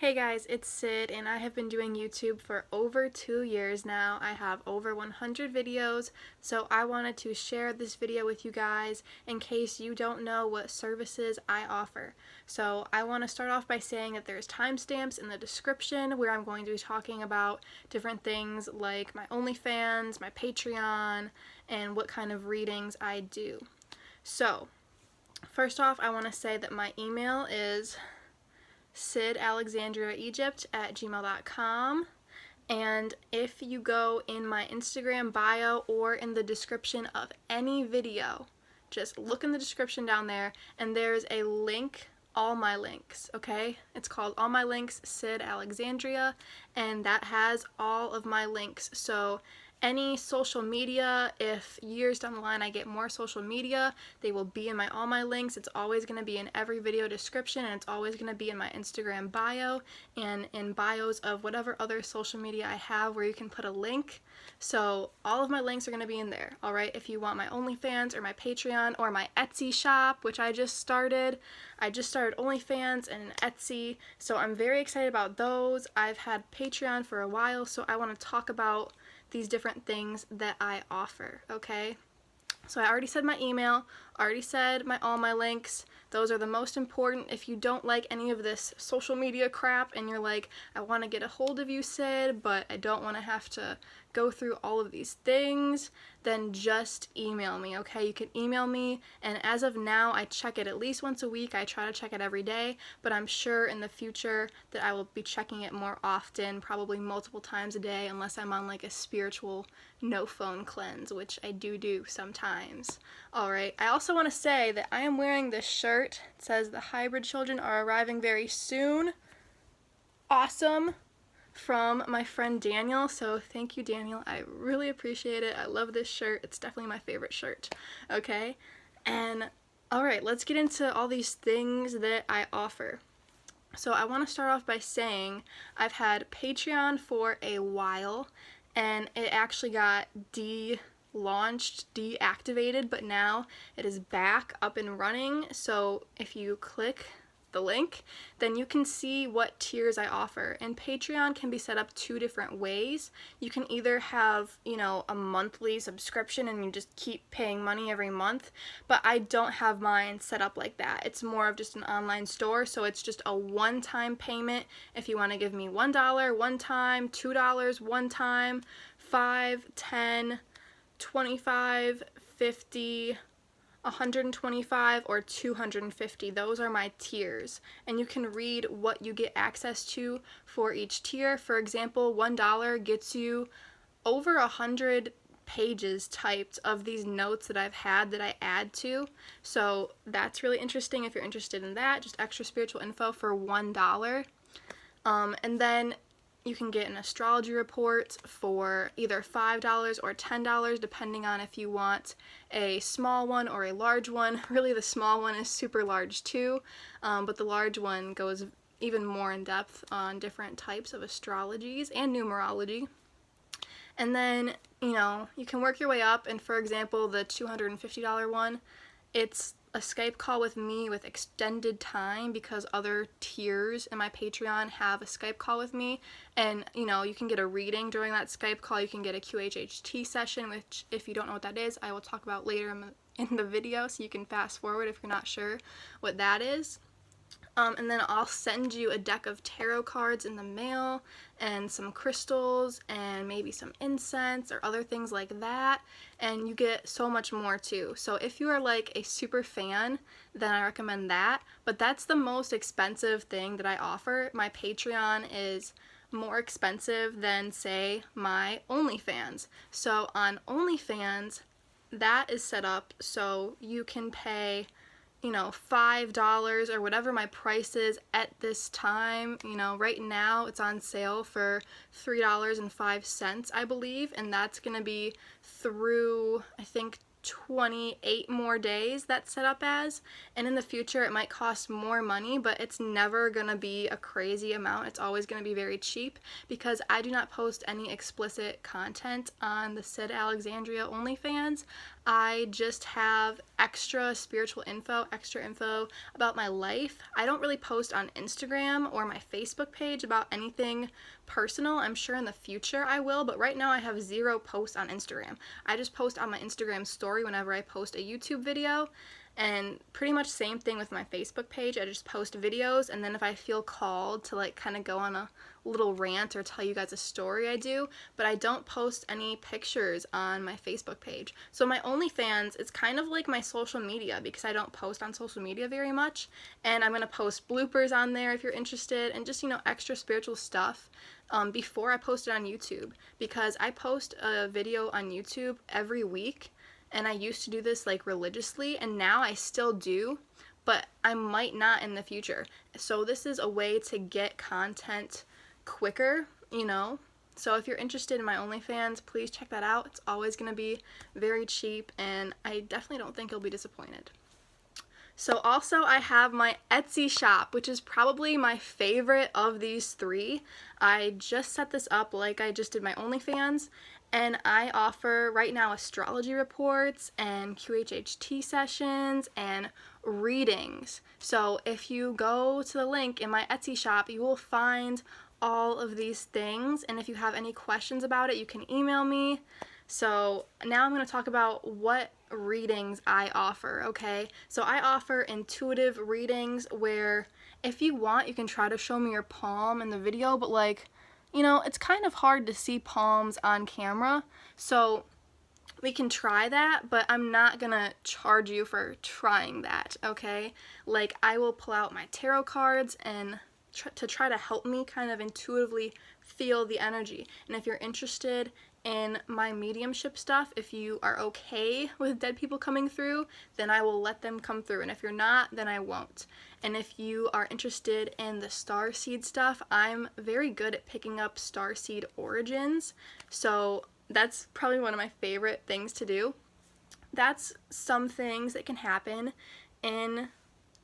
Hey guys, it's Sid and I have been doing YouTube for over 2 years now. I have over 100 videos, so I wanted to share this video with you guys in case you don't know what services I offer. So I want to start off by saying that there's timestamps in the description where I'm going to be talking about different things like my OnlyFans, my Patreon, and what kind of readings I do. So, first off, I want to say that my email is sydalexandriaegypt@gmail.com, and if you go in my Instagram bio or in the description of any video, just look in the description down there and there's a link, all my links, okay? It's called All My Links Sid Alexandria, and that has all of my links. So any social media, if years down the line I get more social media, they will be in my all my links. It's always going to be in every video description, and it's always going to be in my Instagram bio and in bios of whatever other social media I have where you can put a link. So all of my links are going to be in there, alright? If you want my OnlyFans or my Patreon or my Etsy shop, which I just started OnlyFans and Etsy, so I'm very excited about those. I've had Patreon for a while, so I want to talk about these different things that I offer, okay? So I already said my email, already said all my links. Those are the most important. If you don't like any of this social media crap and you're like, I want to get a hold of you, Sid, but I don't want to have to go through all of these things, then just email me, okay? You can email me, and as of now, I check it at least once a week. I try to check it every day, but I'm sure in the future that I will be checking it more often, probably multiple times a day, unless I'm on like a spiritual no phone cleanse, which I do sometimes. Alright, I also want to say that I am wearing this shirt. It says the hybrid children are arriving very soon. Awesome. From my friend Daniel, so thank you, Daniel. I really appreciate it. I love this shirt. It's definitely my favorite shirt, okay? And alright, let's get into all these things that I offer. So I want to start off by saying I've had Patreon for a while, and it actually got deactivated, but now it is back up and running. So if you click the link, then you can see what tiers I offer. And Patreon can be set up two different ways. You can either have, a monthly subscription and you just keep paying money every month, but I don't have mine set up like that. It's more of just an online store, so it's just a one-time payment. If you want to give me $1 one time, $2 one time, $5, $10, $25, $50, $125, or $250. Those are my tiers, and you can read what you get access to for each tier. For example, $1 gets you over 100 pages typed of these notes that I've had that I add to, so that's really interesting if you're interested in that. Just extra spiritual info for $1. And then you can get an astrology report for either $5 or $10, depending on if you want a small one or a large one. Really, the small one is super large too, but the large one goes even more in depth on different types of astrologies and numerology. And then, you can work your way up, and for example, the $250 one, it's a Skype call with me with extended time because other tiers in my Patreon have a Skype call with me, and you can get a reading during that Skype call. You can get a qhht session, which if you don't know what that is, I will talk about later in the video, so you can fast forward if you're not sure what that is. And then I'll send you a deck of tarot cards in the mail and some crystals and maybe some incense or other things like that, and you get so much more too. So if you are like a super fan, then I recommend that, but that's the most expensive thing that I offer. My Patreon is more expensive than, say, my OnlyFans. So on OnlyFans, that is set up so you can pay $5 or whatever my price is at this time. Right now it's on sale for $3.05, I believe, and that's going to be through, I think, 28 more days that's set up as, and in the future it might cost more money, but it's never gonna be a crazy amount. It's always gonna be very cheap because I do not post any explicit content on the Sid Alexandria OnlyFans. I just have extra spiritual info, extra info about my life. I don't really post on Instagram or my Facebook page about anything personal. I'm sure in the future I will, but right now I have 0 posts on Instagram. I just post on my Instagram story whenever I post a YouTube video, and pretty much same thing with my Facebook page. I just post videos, and then if I feel called to like kind of go on a little rant or tell you guys a story, I do, but I don't post any pictures on my Facebook page. So my OnlyFans, it's kind of like my social media because I don't post on social media very much, and I'm going to post bloopers on there if you're interested, and just, extra spiritual stuff before I post it on YouTube, because I post a video on YouTube every week, and I used to do this like religiously, and now I still do, but I might not in the future. So this is a way to get content quicker, So if you're interested in my OnlyFans, please check that out. It's always going to be very cheap, and I definitely don't think you'll be disappointed. So also I have my Etsy shop, which is probably my favorite of these 3. I just set this up like I just did my OnlyFans, and I offer right now astrology reports and qhht sessions and readings. So if you go to the link in my Etsy shop, you will find all of these things, and if you have any questions about it, you can email me. So now I'm going to talk about what readings I offer, okay? So I offer intuitive readings where if you want, you can try to show me your palm in the video, but it's kind of hard to see palms on camera, so we can try that, but I'm not gonna charge you for trying that, okay? Like, I will pull out my tarot cards and to try to help me kind of intuitively feel the energy. And if you're interested in my mediumship stuff, if you are okay with dead people coming through, then I will let them come through, and if you're not, then I won't. And if you are interested in the starseed stuff, I'm very good at picking up starseed origins, so that's probably one of my favorite things to do. That's some things that can happen in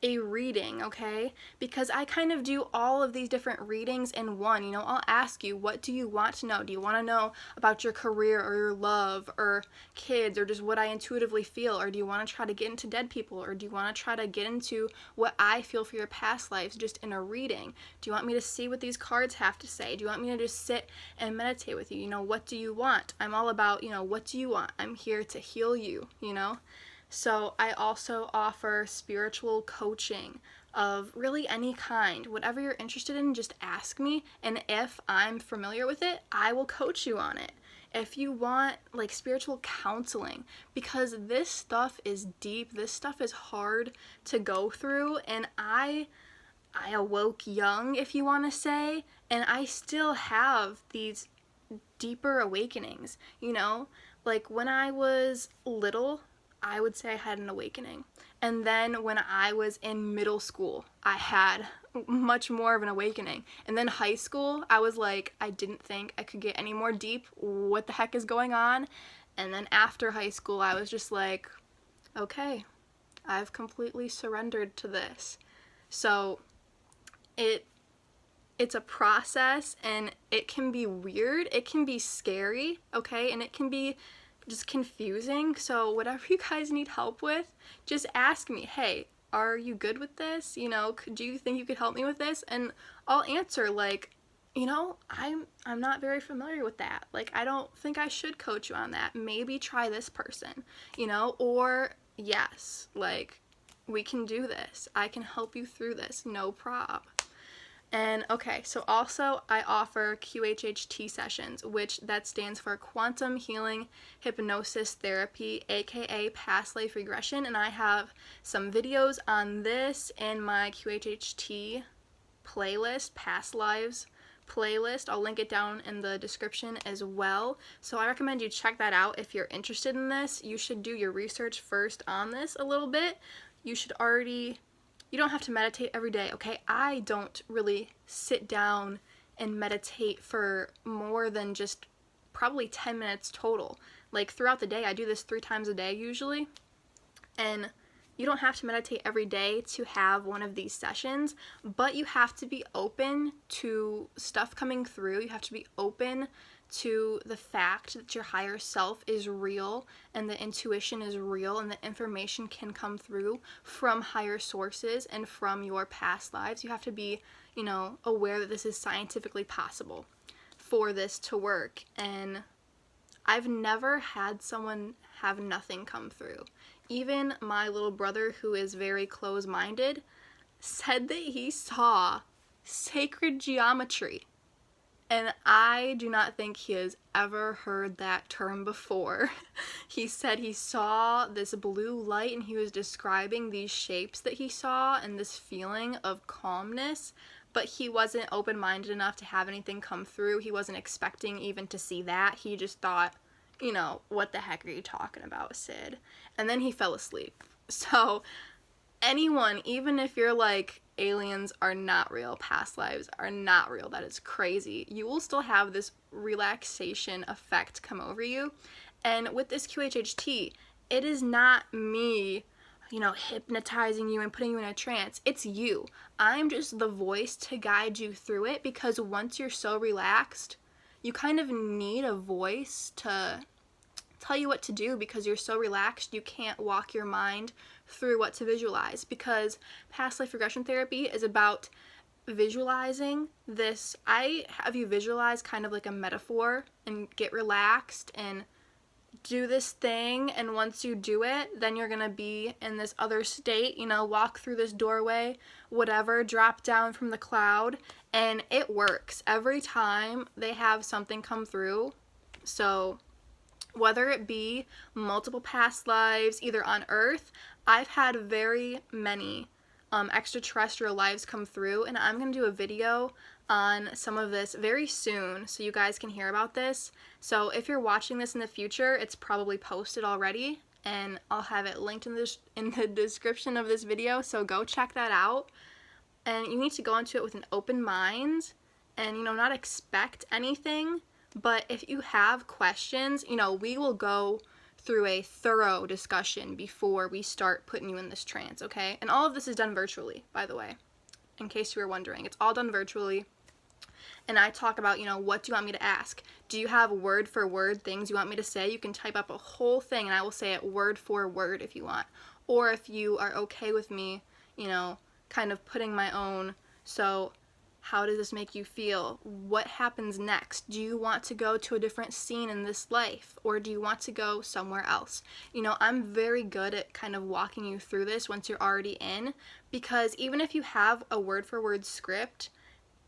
a reading, okay? Because I kind of do all of these different readings in one. I'll ask you, what do you want to know? Do you want to know about your career or your love or kids or just what I intuitively feel? Or do you want to try to get into dead people? Or do you want to try to get into what I feel for your past lives just in a reading? Do you want me to see what these cards have to say? Do you want me to just sit and meditate with you? What do you want? I'm all about, what do you want? I'm here to heal you, So I also offer spiritual coaching of really any kind. Whatever you're interested in, just ask me, and if I'm familiar with it, I will coach you on it. If you want spiritual counseling, because this stuff is deep, this stuff is hard to go through, and I awoke young, if you want to say, and I still have these deeper awakenings, when I was little, I would say I had an awakening. And then when I was in middle school, I had much more of an awakening. And then high school, I was like, I didn't think I could get any more deep. What the heck is going on? And then after high school, I was just like, okay, I've completely surrendered to this. So it's a process, and it can be weird. It can be scary, okay? And it can be just confusing. So whatever you guys need help with, just ask me, hey, are you good with this? Do you think you could help me with this? And I'll answer I'm not very familiar with that. I don't think I should coach you on that. Maybe try this person, or yes, we can do this. I can help you through this, no problem. And okay, so also I offer qhht sessions, which that stands for Quantum Healing Hypnosis Therapy, aka past life regression, and I have some videos on this in my qhht playlist, past lives playlist. I'll link it down in the description as well. So I recommend you check that out if you're interested in this. You should do your research first on this a little bit. You don't have to meditate every day, okay? I don't really sit down and meditate for more than just probably 10 minutes total. Throughout the day, I do this 3 times a day usually. And you don't have to meditate every day to have one of these sessions, but you have to be open to stuff coming through. You have to be open to the fact that your higher self is real and the intuition is real and the information can come through from higher sources and from your past lives. You have to be, aware that this is scientifically possible for this to work. And I've never had someone have nothing come through. Even my little brother, who is very close-minded, said that he saw sacred geometry. And I do not think he has ever heard that term before. He said he saw this blue light and he was describing these shapes that he saw and this feeling of calmness, but he wasn't open-minded enough to have anything come through. He wasn't expecting even to see that. He just thought, what the heck are you talking about, Sid? And then he fell asleep. So anyone, even if you're like, aliens are not real, past lives are not real, that is crazy, you will still have this relaxation effect come over you. And with this qhht, it is not me, hypnotizing you and putting you in a trance. It's you. I'm just the voice to guide you through it, because once you're so relaxed, you kind of need a voice to tell you what to do, because you're so relaxed you can't walk your mind through what to visualize. Because past life regression therapy is about visualizing this. I have you visualize kind of like a metaphor and get relaxed and do this thing, and once you do it, then you're gonna be in this other state, walk through this doorway, whatever, drop down from the cloud, and it works every time they have something come through. So whether it be multiple past lives, either on Earth, I've had very many extraterrestrial lives come through, and I'm going to do a video on some of this very soon so you guys can hear about this. So if you're watching this in the future, it's probably posted already, and I'll have it linked in the description of this video, so go check that out. And you need to go into it with an open mind and, not expect anything. But if you have questions, we will go through a thorough discussion before we start putting you in this trance, okay? And all of this is done virtually, by the way, in case you were wondering. It's all done virtually. And I talk about, what do you want me to ask? Do you have word for word things you want me to say? You can type up a whole thing and I will say it word for word if you want. Or if you are okay with me, kind of putting my own, so how does this make you feel? What happens next? Do you want to go to a different scene in this life? Or do you want to go somewhere else? I'm very good at kind of walking you through this once you're already in, because even if you have a word for word script,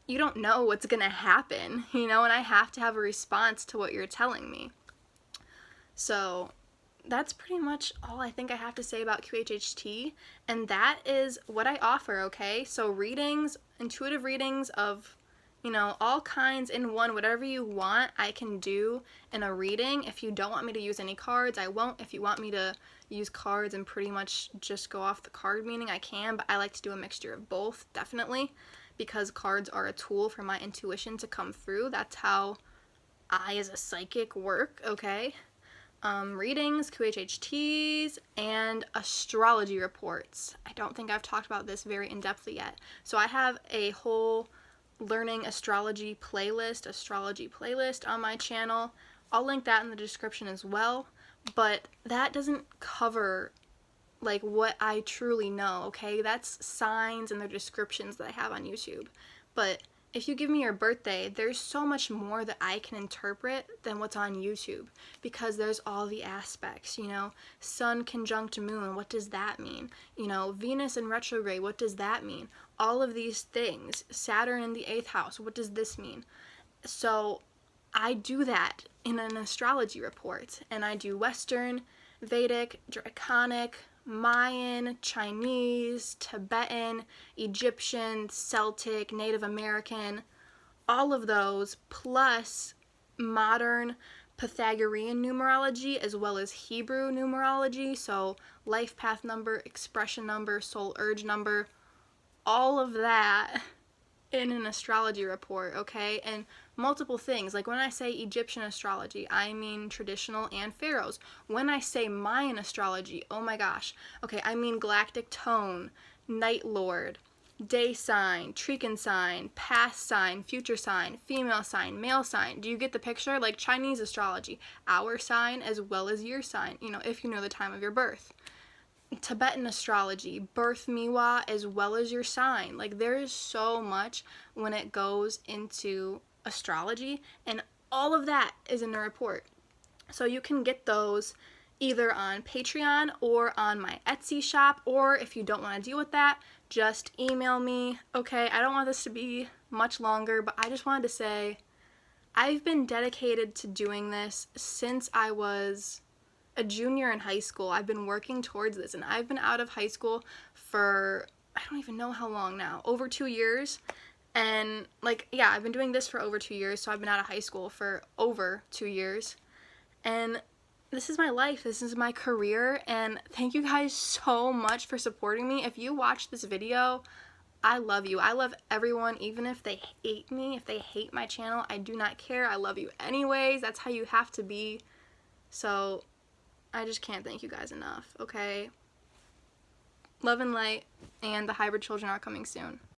you don't know what's going to happen, and I have to have a response to what you're telling me. So that's pretty much all I think I have to say about qhht, and that is what I offer, okay? So readings, intuitive readings of, all kinds in one, whatever you want, I can do in a reading. If you don't want me to use any cards, I won't. If you want me to use cards and pretty much just go off the card meaning, I can, but I like to do a mixture of both, definitely, because cards are a tool for my intuition to come through. That's how I, as a psychic, work, okay? Readings, qhhts, and astrology reports. I don't think I've talked about this very in-depthly yet. So I have a whole learning astrology playlist on my channel. I'll link that in the description as well, but that doesn't cover like what I truly know, okay? That's signs and their descriptions that I have on YouTube. But if you give me your birthday, there's so much more that I can interpret than what's on YouTube, because there's all the aspects, Sun conjunct Moon, what does that mean? Venus in retrograde, what does that mean? All of these things. Saturn in the 8th house, what does this mean? So I do that in an astrology report, and I do Western, Vedic, Draconic, Mayan, Chinese, Tibetan, Egyptian, Celtic, Native American, all of those, plus modern Pythagorean numerology as well as Hebrew numerology, so life path number, expression number, soul urge number, all of that in an astrology report, okay? And multiple things. Like when I say Egyptian astrology, I mean traditional and pharaohs. When I say Mayan astrology, oh my gosh, okay, I mean galactic tone, night lord, day sign, Trican sign, past sign, future sign, female sign, male sign. Do you get the picture? Like Chinese astrology, hour sign as well as year sign, if you know the time of your birth. Tibetan astrology, birth miwa as well as your sign. Like there is so much when it goes into astrology, and all of that is in the report. So you can get those either on Patreon or on my Etsy shop, or if you don't want to deal with that, just email me. Okay, I don't want this to be much longer, but I just wanted to say I've been dedicated to doing this since I was a junior in high school. I've been working towards this, and I've been out of high school for I don't even know how long now, over 2 years. And I've been doing this for over 2 years, so I've been out of high school for over 2 years. And this is my life, this is my career, and thank you guys so much for supporting me. If you watch this video, I love you. I love everyone, even if they hate me, if they hate my channel, I do not care. I love you anyways. That's how you have to be. So I just can't thank you guys enough, okay? Love and light, and the hybrid children are coming soon.